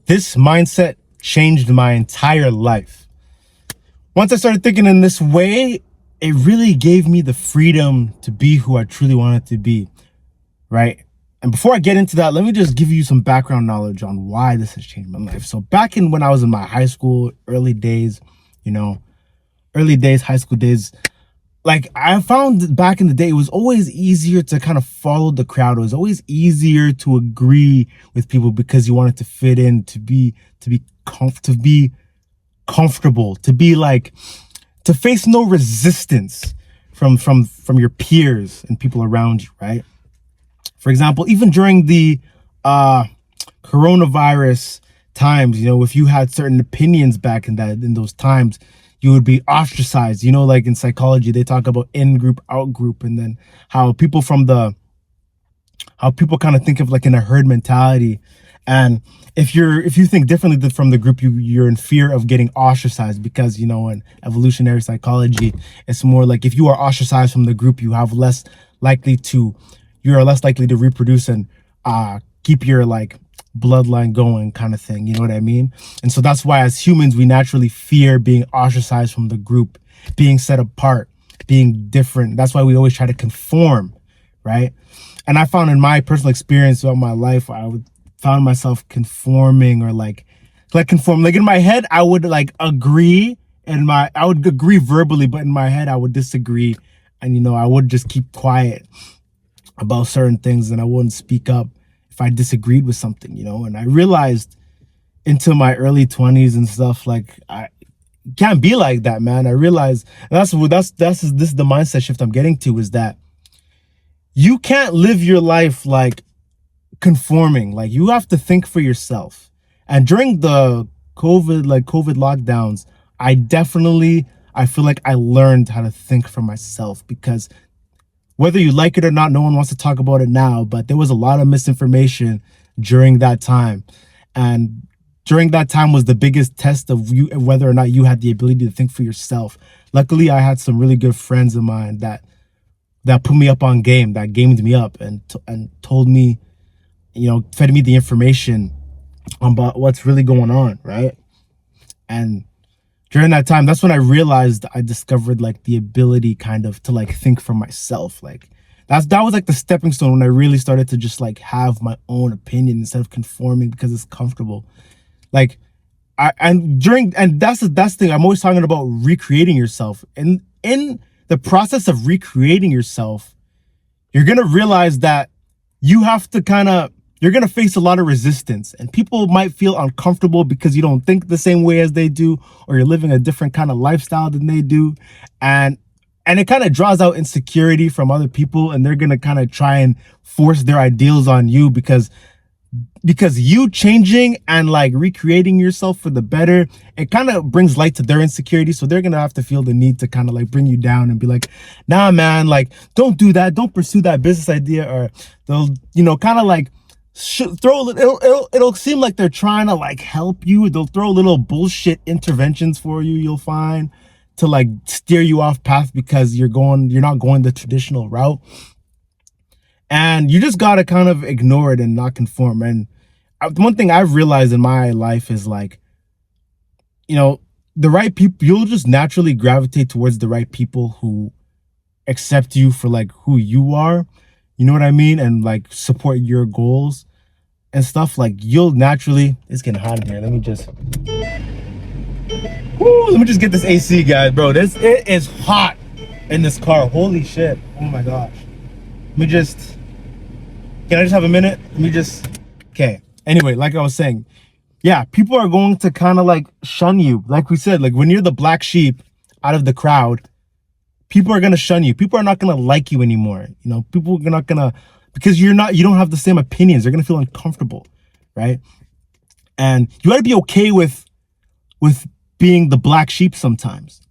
This mindset changed my entire life. Once I started thinking in this way, it really gave me the freedom to be who I truly wanted to be, right? And before I get into that, let me just give you some background knowledge on why this has changed my life. So back in when I was in my high school, early days, high school days, like I found back in the day, it was always easier to kind of follow the crowd. It was always easier to agree with people because you wanted to fit in, to be comfortable, to face no resistance from your peers and people around you, right? For example, even during the coronavirus times, if you had certain opinions back in those times, you would be ostracized. Like in psychology, they talk about in group, out group, and then how people kind of think of like in a herd mentality. And if you think differently from the group, you're in fear of getting ostracized because, in evolutionary psychology, it's more like if you are ostracized from the group, you are less likely to reproduce and keep your bloodline going, kind of thing. You know what I mean? And so that's why as humans, we naturally fear being ostracized from the group, being set apart, being different. That's why we always try to conform, right? And I found in my personal experience throughout my life, found myself conforming or conform. Like in my head, I would agree I would agree verbally, but in my head, I would disagree. And, I would just keep quiet about certain things and I wouldn't speak up if I disagreed with something, and I realized into my early 20s and stuff, I can't be like that, man. I realized this is the mindset shift I'm getting to, is that you can't live your life conforming. You have to think for yourself. And during the COVID lockdowns, I feel like I learned how to think for myself, because whether you like it or not, no one wants to talk about it now, but there was a lot of misinformation during that time. And during that time was the biggest test of you, whether or not you had the ability to think for yourself. Luckily, I had some really good friends of mine that put me up on game, that gamed me up and told me, fed me the information about what's really going on, right? And during that time, that's when I realized I discovered the ability kind of to think for myself. That was the stepping stone when I really started to just have my own opinion instead of conforming because it's comfortable. That's the thing. I'm always talking about recreating yourself. And in the process of recreating yourself, you're gonna realize that you have to you're going to face a lot of resistance, and people might feel uncomfortable because you don't think the same way as they do, or you're living a different kind of lifestyle than they do. And it kind of draws out insecurity from other people, and they're going to kind of try and force their ideals on you because you changing and recreating yourself for the better, it kind of brings light to their insecurity. So they're going to have to feel the need to kind of bring you down and be like, nah, man, don't do that. Don't pursue that business idea. Or they'll kind of it'll seem like they're trying to help you. They'll throw little bullshit interventions for you, you'll find, to steer you off path because you're not going the traditional route. And you just gotta kind of ignore it and not conform. And one thing I've realized in my life is the right people, you'll just naturally gravitate towards the right people who accept you for who you are. You know what I mean? And support your goals and stuff. You'll naturally, it's getting hot in here. Let me just get this AC, guys, bro. It is hot in this car. Holy shit. Oh my gosh. Can I just have a minute? Okay. Anyway, like I was saying, yeah, people are going to kind of shun you. Like we said, when you're the black sheep out of the crowd, people are going to shun you. People are not going to like you anymore. People are not going to, because you don't have the same opinions. They're going to feel uncomfortable, right? And you got to be okay with being the black sheep sometimes.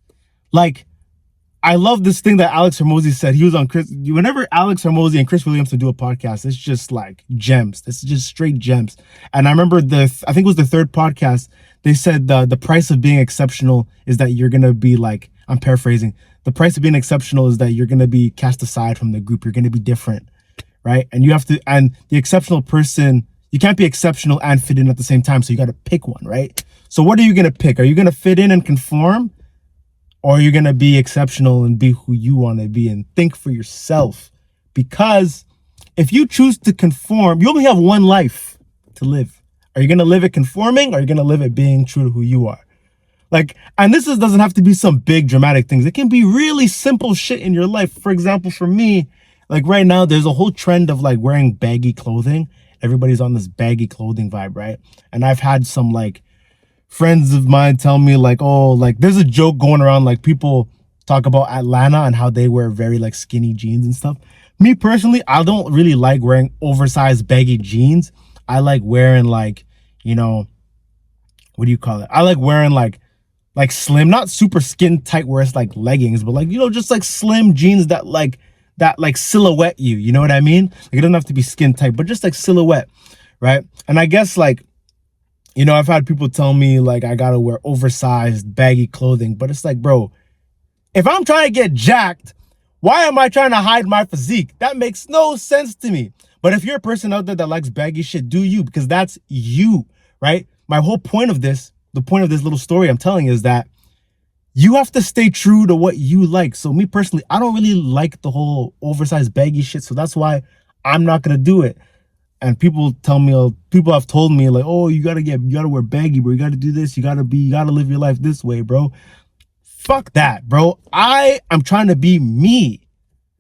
I love this thing that Alex Hormozi said. He was on whenever Alex Hormozi and Chris Williams would do a podcast, it's just gems. It's just straight gems. And I remember I think it was the third podcast, they said the price of being exceptional is that you're going to be I'm paraphrasing. The price of being exceptional is that you're going to be cast aside from the group. You're going to be different, right? And you have to, and the exceptional person, You can't be exceptional and fit in at the same time. So you got to pick one, right? So what are you going to pick? Are you going to fit in and conform? Or are you going to be exceptional and be who you want to be and think for yourself? Because if you choose to conform, you only have one life to live. Are you going to live it conforming, or are you going to live it being true to who you are? Like, and doesn't have to be some big dramatic things. It can be really simple shit in your life. For example, for me, like right now, there's a whole trend of like wearing baggy clothing. Everybody's on this baggy clothing vibe, right? And I've had some like friends of mine tell me like, oh, like there's a joke going around, like people talk about Atlanta and how they wear very like skinny jeans and stuff. Me personally, I don't really like wearing oversized baggy jeans. I like wearing like, you know, what do you call it? I like wearing like slim, not super skin tight where it's like leggings, but like, you know, just like slim jeans that like silhouette you, you know what I mean? Like it doesn't have to be skin tight, but just like silhouette, right? And I guess like, you know, I've had people tell me like I gotta wear oversized baggy clothing, but it's like, bro, if I'm trying to get jacked, why am I trying to hide my physique? That makes no sense to me. But if you're a person out there that likes baggy shit, do you, because that's you, right? My whole point of this, the point of this little story I'm telling is that you have to stay true to what you like. So me personally, I don't really like the whole oversized baggy shit. So that's why I'm not going to do it. And people have told me like, oh, you got to wear baggy, bro. You got to do this. You got to live your life this way, bro. Fuck that, bro. I'm trying to be me.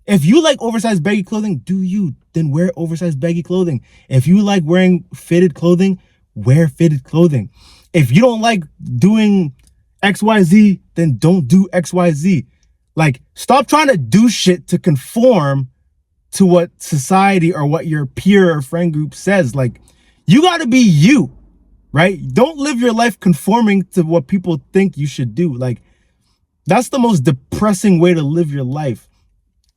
If you like oversized baggy clothing, do you? Then wear oversized baggy clothing. If you like wearing fitted clothing, wear fitted clothing. If you don't like doing XYZ, then don't do XYZ. Like, stop trying to do shit to conform to what society or what your peer or friend group says. Like, you got to be you, right? Don't live your life conforming to what people think you should do. Like, that's the most depressing way to live your life.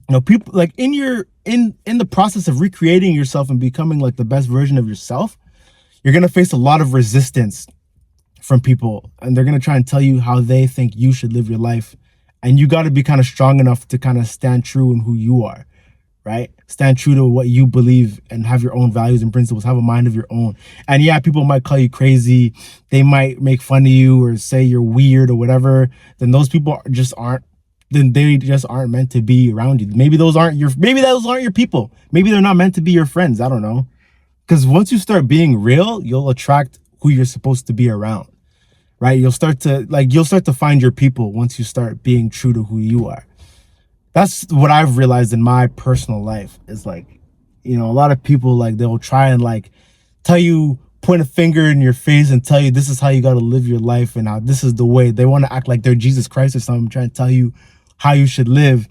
You know, people like in the process of recreating yourself and becoming like the best version of yourself, you're going to face a lot of resistance from people, and they're going to try and tell you how they think you should live your life. And you got to be kind of strong enough to kind of stand true in who you are, right? Stand true to what you believe and have your own values and principles, have a mind of your own. And yeah, people might call you crazy. They might make fun of you or say you're weird or whatever. Then those people they just aren't meant to be around you. Maybe those aren't your people. Maybe they're not meant to be your friends. I don't know. Because once you start being real, you'll attract who you're supposed to be around, right? You'll start to find your people once you start being true to who you are. That's what I've realized in my personal life is like, you know, a lot of people, like, they'll try and like tell you, point a finger in your face and tell you this is how you got to live your life and how this is the way. They want to act like they're Jesus Christ or something, trying to tell you how you should live.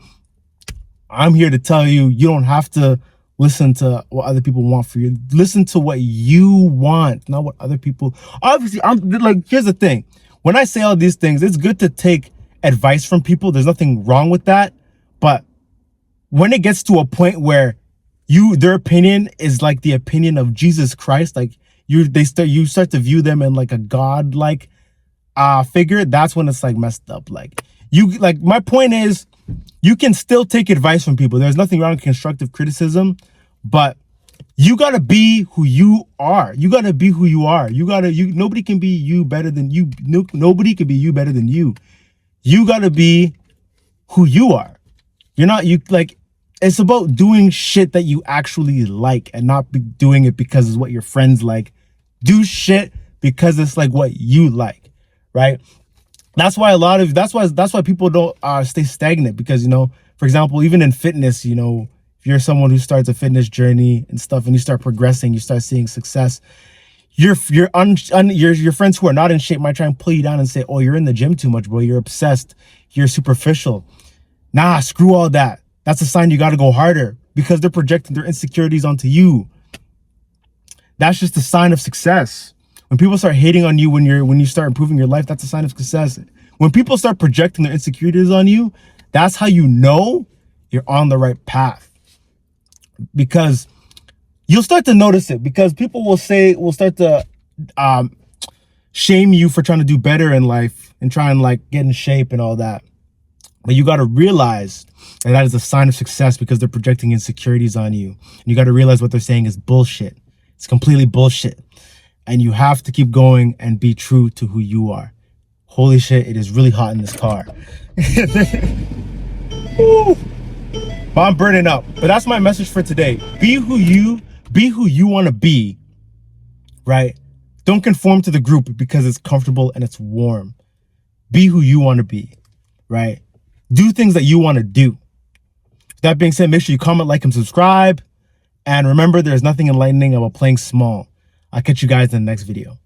I'm here to tell you, you don't have to listen to what other people want for you. Listen to what you want, not what other people. Obviously, I'm like, here's the thing. When I say all these things, it's good to take advice from people. There's nothing wrong with that. But when it gets to a point where their opinion is like the opinion of Jesus Christ, like you start to view them in like a God-like figure, that's when it's like messed up. Like my point is, you can still take advice from people. There's nothing wrong with constructive criticism, but you got to be who you are. You got to be who you are. Nobody can be you better than you. Nobody can be you better than you. You got to be who you are. It's about doing shit that you actually like and not doing it because it's what your friends like. Do shit because it's like what you like, right? That's why people don't stay stagnant, because, you know, for example, even in fitness, you know, if you're someone who starts a fitness journey and stuff and you start progressing, you start seeing success, your friends who are not in shape might try and pull you down and say, oh, you're in the gym too much, bro. You're obsessed. You're superficial. Nah, screw all that. That's a sign you got to go harder, because they're projecting their insecurities onto you. That's just a sign of success. When people start hating on you when you start improving your life, that's a sign of success. When people start projecting their insecurities on you, that's how you know you're on the right path. Because you'll start to notice it, because people will start to shame you for trying to do better in life and try and like get in shape and all that. But you got to realize that is a sign of success, because they're projecting insecurities on you. And you got to realize what they're saying is bullshit. It's completely bullshit. And you have to keep going and be true to who you are. Holy shit, it is really hot in this car. Woo. But I'm burning up. But that's my message for today. Be who you want to be, right? Don't conform to the group because it's comfortable and it's warm. Be who you want to be, right? Do things that you want to do. That being said, make sure you comment, like, and subscribe. And remember, there's nothing enlightening about playing small. I'll catch you guys in the next video.